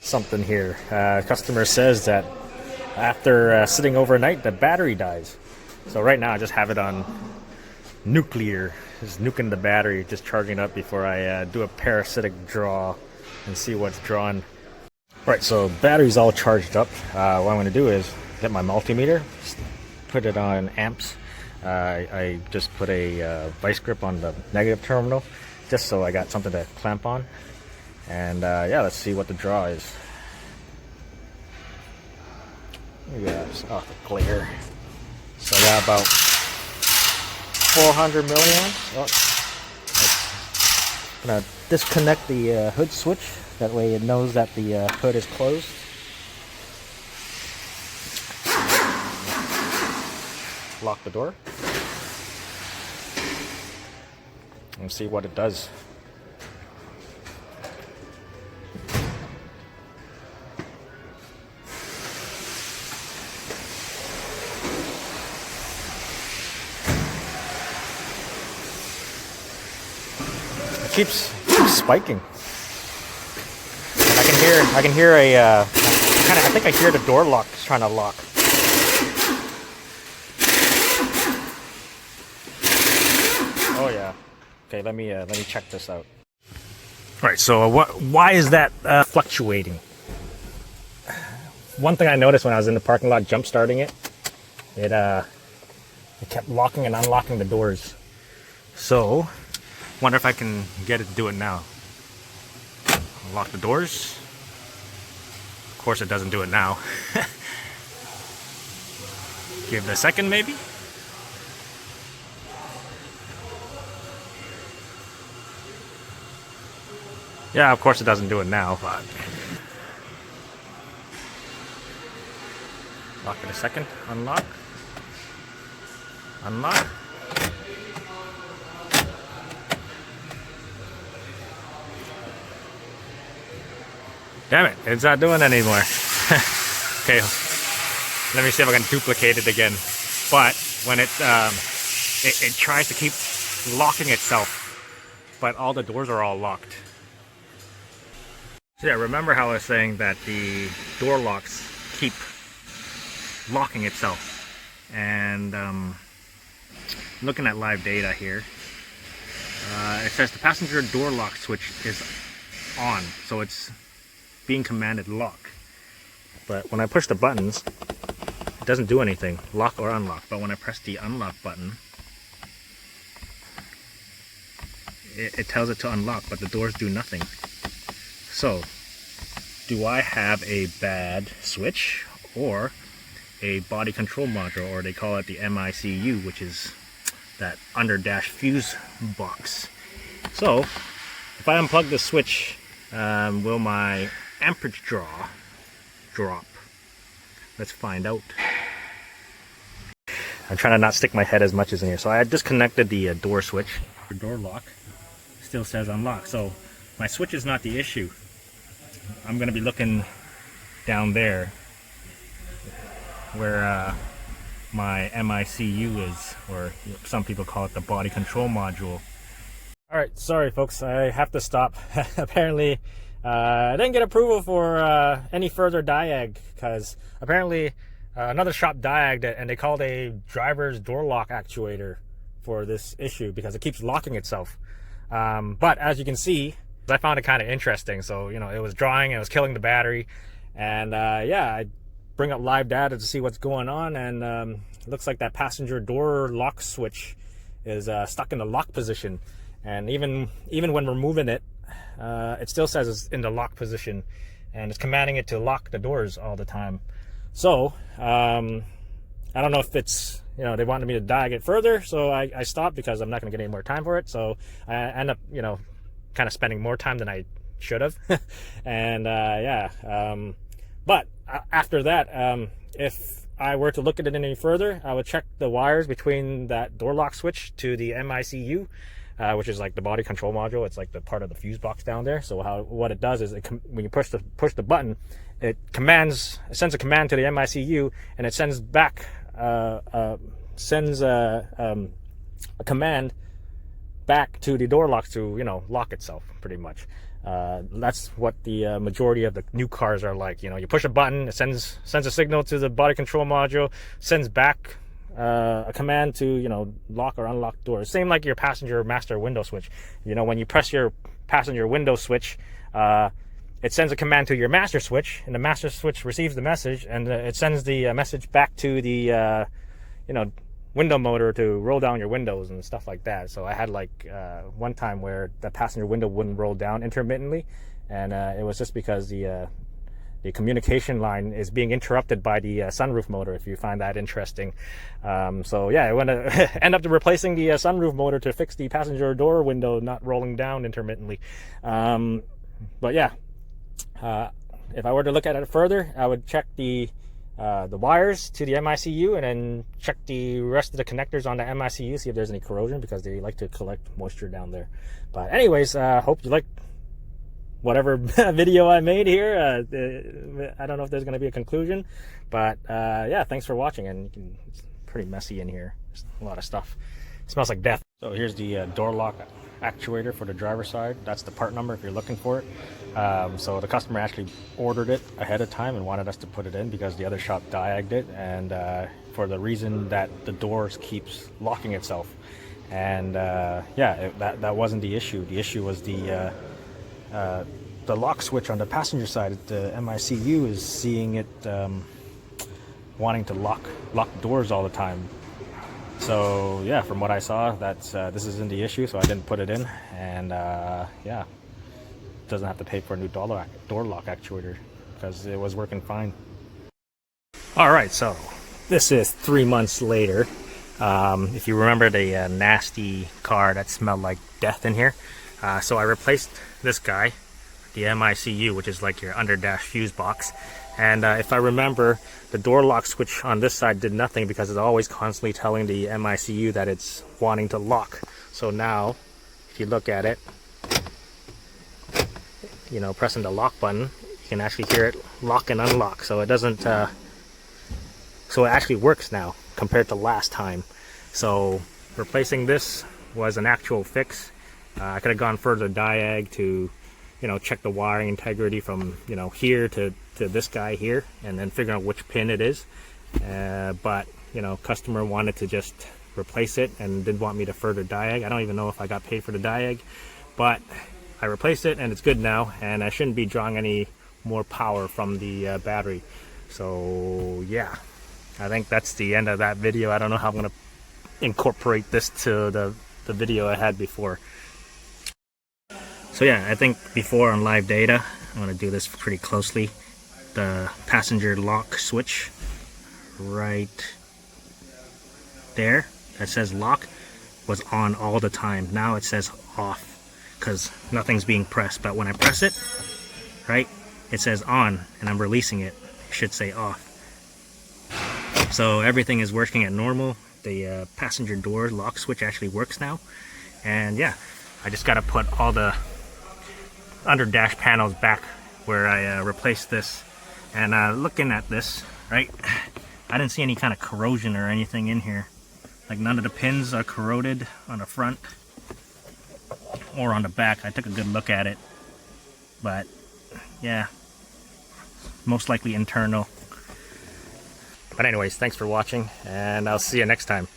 Something here. Customer says that after sitting overnight, the battery dies. So right now I just have it on nuclear, just nuking the battery, just charging it up before I do a parasitic draw and see what's drawn. Right, so battery's all charged up. What I'm going to do is get my multimeter, put it on amps. I just put a vice grip on the negative terminal, just so I got something to clamp on. And yeah, let's see what the draw is. Yeah, oh, the glare. So I got about 400 milliamps. Oh, I'm gonna disconnect the hood switch. That way it knows that the hood is closed. Lock the door. And see what it does. It keeps spiking. And I can hear a I think I hear the door lock trying to lock. Oh yeah. Okay, let me check this out. All right, so why is that fluctuating? One thing I noticed when I was in the parking lot jump starting it, it kept locking and unlocking the doors. So wonder if I can get it to do it now. Lock the doors. Of course it doesn't do it now. Give it a second maybe. Yeah, of course it doesn't do it now, but lock it a second. Unlock. Unlock. Damn it, it's not doing it anymore. Okay, let me see if I can duplicate it again. But when it tries to keep locking itself, but all the doors are all locked. So yeah, remember how I was saying that the door locks keep locking itself. And looking at live data here, it says the passenger door lock switch is on, so it's being commanded lock. But when I push the buttons, it doesn't do anything, lock or unlock. But when I press the unlock button, it tells it to unlock, but the doors do nothing. So, do I have a bad switch or a body control module, or they call it the MICU, which is that under dash fuse box? So, if I unplug the switch, will my amperage drop? Let's find out. I'm trying to not stick my head as much as in here. So I disconnected the door switch. The door lock still says unlock. So my switch is not the issue. I'm going to be looking down there where my MICU is, or some people call it the body control module. Alright, sorry folks, I have to stop. Apparently I didn't get approval for any further diag, because apparently another shop diagged it and they called a driver's door lock actuator for this issue because it keeps locking itself. But as you can see, I found it kind of interesting. So, you know, it was drawing, it was killing the battery. And yeah, I bring up live data to see what's going on, and it looks like that passenger door lock switch is stuck in the lock position. And even when removing it, it still says it's in the lock position, and it's commanding it to lock the doors all the time. So I don't know if it's, you know, they wanted me to diag it further, so I stopped because I'm not going to get any more time for it. So I end up, you know, kind of spending more time than I should have. And yeah, but after that, if I were to look at it any further, I would check the wires between that door lock switch to the MICU, which is like the body control module. It's like the part of the fuse box down there. So what it does is when you push the button, it sends a command to the MICU, and it sends back a command back to the door lock to, you know, lock itself pretty much. That's what the majority of the new cars are like. You know, you push a button, it sends a signal to the body control module, sends back a command to, you know, lock or unlock doors. Same like your passenger master window switch. You know, when you press your passenger window switch, it sends a command to your master switch, and the master switch receives the message, and it sends the message back to the you know, window motor to roll down your windows and stuff like that. So I had like one time where the passenger window wouldn't roll down intermittently, and it was just because the communication line is being interrupted by the sunroof motor, if you find that interesting. So yeah, I want to end up replacing the sunroof motor to fix the passenger door window not rolling down intermittently. But yeah, if I were to look at it further, I would check the wires to the MICU, and then check the rest of the connectors on the MICU, see if there's any corrosion, because they like to collect moisture down there. But anyways, hope you liked whatever video I made here. I don't know if there's going to be a conclusion, but yeah, thanks for watching. And it's pretty messy in here. There's a lot of stuff. It smells like death. So here's the door lock actuator for the driver's side. That's the part number if you're looking for it. So the customer actually ordered it ahead of time and wanted us to put it in because the other shop diagged it, and for the reason that the doors keeps locking itself. And yeah, that wasn't the issue. The issue was the lock switch on the passenger side. The MICU is seeing it wanting to lock doors all the time. So yeah, from what I saw, that's this isn't the issue, so I didn't put it in. And yeah, doesn't have to pay for a new door lock actuator because it was working fine. All right, so this is 3 months later. If you remember the nasty car that smelled like death in here, so I replaced this guy, the MICU, which is like your under dash fuse box. And if I remember, the door lock switch on this side did nothing because it's always constantly telling the MICU that it's wanting to lock. So now, if you look at it, you know, pressing the lock button, you can actually hear it lock and unlock. So it doesn't, so it actually works now compared to last time. So replacing this was an actual fix. I could have gone further diag to, you know, check the wiring integrity from, you know, here to this guy here, and then figure out which pin it is. But, you know, customer wanted to just replace it and didn't want me to further diag. I don't even know if I got paid for the diag, but I replaced it and it's good now, and I shouldn't be drawing any more power from the battery. So yeah, I think that's the end of that video. I don't know how I'm going to incorporate this to the video I had before. So yeah, I think before on live data, I'm going to do this pretty closely. The passenger lock switch right there that says lock was on all the time. Now it says off because nothing's being pressed, but when I press it, right, it says on, and I'm releasing it. It should say off. So everything is working at normal. The passenger door lock switch actually works now. And yeah, I just got to put all the under dash panels back where I replaced this. And looking at this, right, I didn't see any kind of corrosion or anything in here. Like none of the pins are corroded on the front or on the back. I took a good look at it, but yeah, most likely internal. But anyways, thanks for watching, and I'll see you next time.